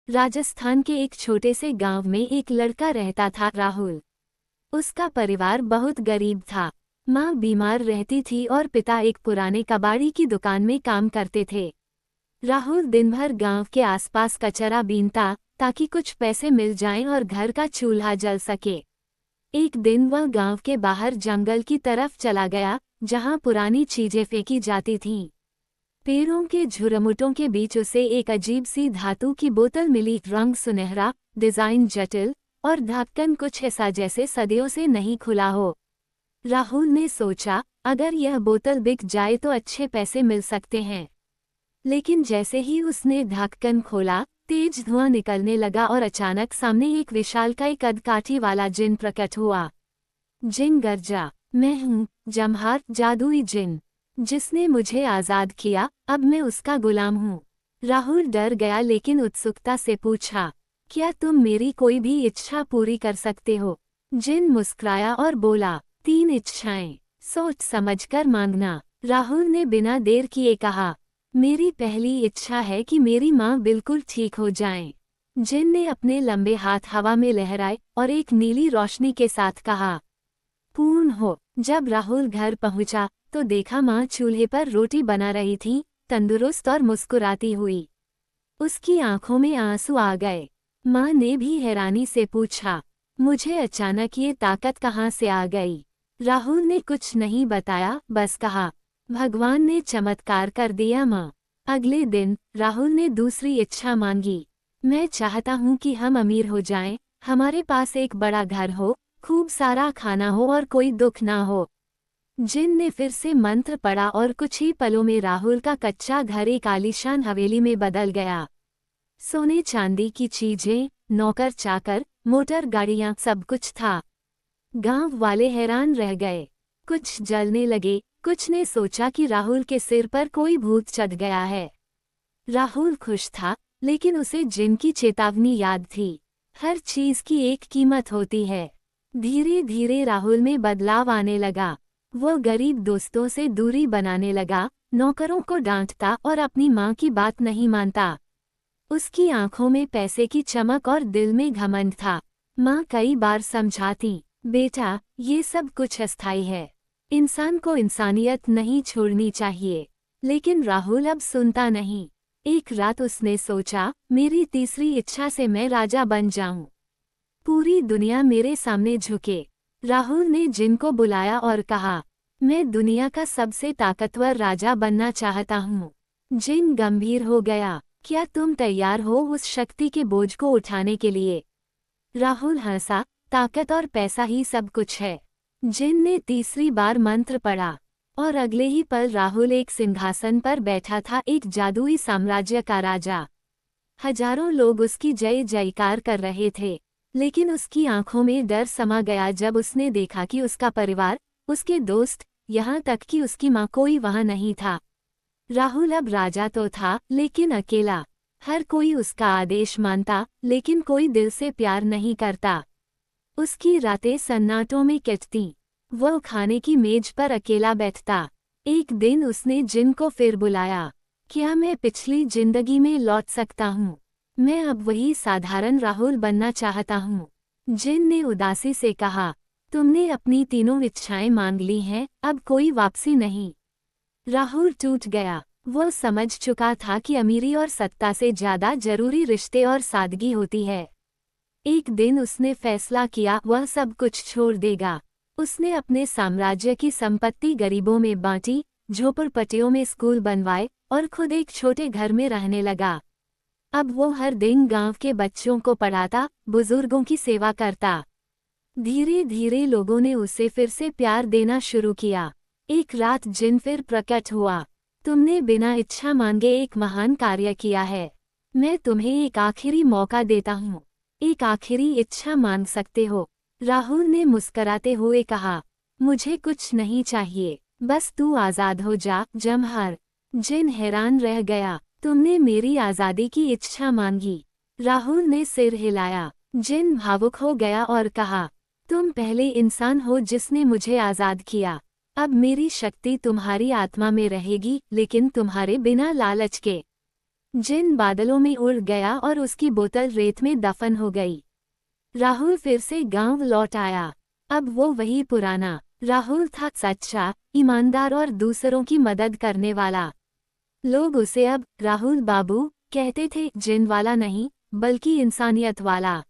राजस्थान के एक छोटे से गांव में एक लड़का रहता था, राहुल। उसका परिवार बहुत गरीब था। माँ बीमार रहती थी और पिता एक पुराने कबाड़ी की दुकान में काम करते थे। राहुल दिन भर गांव के आसपास कचरा बीनता ताकि कुछ पैसे मिल जाएं और घर का चूल्हा जल सके। एक दिन वह गांव के बाहर जंगल की तरफ चला गया, जहां पुरानी चीजें फेंकी जाती थीं। पेड़ों के झुरमुटों के बीच उसे एक अजीब सी धातु की बोतल मिली। रंग सुनहरा, डिजाइन जटिल और ढक्कन कुछ ऐसा जैसे सदियों से नहीं खुला हो। राहुल ने सोचा, अगर यह बोतल बिक जाए तो अच्छे पैसे मिल सकते हैं। लेकिन जैसे ही उसने ढक्कन खोला, तेज धुआं निकलने लगा और अचानक सामने एक विशालकाय कदकाठी वाला जिन प्रकट हुआ। जिन गर्जा, मैं हूँ जमहार, जादुई जिन, जिसने मुझे आजाद किया। अब मैं उसका गुलाम हूँ। राहुल डर गया लेकिन उत्सुकता से पूछा, क्या तुम मेरी कोई भी इच्छा पूरी कर सकते हो? जिन मुस्कुराया और बोला, 3 इच्छाएं, सोच समझकर मांगना। राहुल ने बिना देर किए कहा, मेरी पहली इच्छा है कि मेरी माँ बिल्कुल ठीक हो जाएं। जिन ने अपने लंबे हाथ हवा में लहराए और एक नीली रोशनी के साथ कहा, पूर्ण हो। जब राहुल घर पहुंचा तो देखा माँ चूल्हे पर रोटी बना रही थी, तंदुरुस्त और मुस्कुराती हुई। उसकी आंखों में आंसू आ गए। माँ ने भी हैरानी से पूछा, मुझे अचानक ये ताकत कहाँ से आ गई? राहुल ने कुछ नहीं बताया, बस कहा, भगवान ने चमत्कार कर दिया माँ। अगले दिन राहुल ने दूसरी इच्छा मांगी, मैं चाहता हूँ कि हम अमीर हो जाएं, हमारे पास एक बड़ा घर हो, खूब सारा खाना हो और कोई दुख ना हो। जिन ने फिर से मंत्र पढ़ा और कुछ ही पलों में राहुल का कच्चा घर एक आलीशान हवेली में बदल गया। सोने चांदी की चीजें, नौकर चाकर, मोटर गाड़ियां, सब कुछ था। गांव वाले हैरान रह गए। कुछ जलने लगे, कुछ ने सोचा कि राहुल के सिर पर कोई भूत चढ़ गया है। राहुल खुश था, लेकिन उसे जिन की चेतावनी याद थी, हर चीज की एक कीमत होती है। धीरे धीरे राहुल में बदलाव आने लगा। वो गरीब दोस्तों से दूरी बनाने लगा, नौकरों को डांटता और अपनी माँ की बात नहीं मानता। उसकी आंखों में पैसे की चमक और दिल में घमंड था। माँ कई बार समझाती, बेटा ये सब कुछ अस्थायी है, इंसान को इंसानियत नहीं छोड़नी चाहिए। लेकिन राहुल अब सुनता नहीं। एक रात उसने सोचा, मेरी तीसरी इच्छा से मैं राजा बन जाऊं, पूरी दुनिया मेरे सामने झुके। राहुल ने जिन को बुलाया और कहा, मैं दुनिया का सबसे ताकतवर राजा बनना चाहता हूँ। जिन गंभीर हो गया, क्या तुम तैयार हो उस शक्ति के बोझ को उठाने के लिए? राहुल हंसा, ताकत और पैसा ही सब कुछ है। जिन ने तीसरी बार मंत्र पढ़ा और अगले ही पल राहुल एक सिंहासन पर बैठा था, एक जादुई साम्राज्य का राजा। हजारों लोग उसकी जय जयकार कर रहे थे, लेकिन उसकी आंखों में डर समा गया जब उसने देखा कि उसका परिवार, उसके दोस्त, यहाँ तक कि उसकी माँ, कोई वहाँ नहीं था। राहुल अब राजा तो था, लेकिन अकेला। हर कोई उसका आदेश मानता, लेकिन कोई दिल से प्यार नहीं करता। उसकी रातें सन्नाटों में कटती। वह खाने की मेज पर अकेला बैठता। एक दिन उसने जिन को फिर बुलाया, क्या मैं पिछली जिंदगी में लौट सकता हूँ? मैं अब वही साधारण राहुल बनना चाहता हूँ। जिन ने उदासी से कहा, तुमने अपनी तीनों इच्छाएं मांग ली हैं, अब कोई वापसी नहीं। राहुल टूट गया। वह समझ चुका था कि अमीरी और सत्ता से ज्यादा जरूरी रिश्ते और सादगी होती है। एक दिन उसने फैसला किया, वह सब कुछ छोड़ देगा। उसने अपने साम्राज्य की संपत्ति गरीबों में बांटी, झोपड़पट्टियों में स्कूल बनवाए और खुद एक छोटे घर में रहने लगा। अब वो हर दिन गांव के बच्चों को पढ़ाता, बुजुर्गों की सेवा करता। धीरे धीरे लोगों ने उसे फिर से प्यार देना शुरू किया। एक रात जिन फिर प्रकट हुआ, तुमने बिना इच्छा मांगे एक महान कार्य किया है। मैं तुम्हें एक आखिरी मौका देता हूँ, एक आखिरी इच्छा मांग सकते हो। राहुल ने मुस्कराते हुए कहा, मुझे कुछ नहीं चाहिए, बस तू आजाद हो जा, जमहर। जिन हैरान रह गया, तुमने मेरी आज़ादी की इच्छा मांगी? राहुल ने सिर हिलाया। जिन भावुक हो गया और कहा, तुम पहले इंसान हो जिसने मुझे आज़ाद किया। अब मेरी शक्ति तुम्हारी आत्मा में रहेगी, लेकिन तुम्हारे बिना लालच के। जिन बादलों में उड़ गया और उसकी बोतल रेत में दफन हो गई। राहुल फिर से गांव लौट आया। अब वो वही पुराना राहुल था, सच्चा, ईमानदार और दूसरों की मदद करने वाला। लोग उसे अब राहुल बाबू कहते थे, जिन वाला नहीं बल्कि इंसानियत वाला।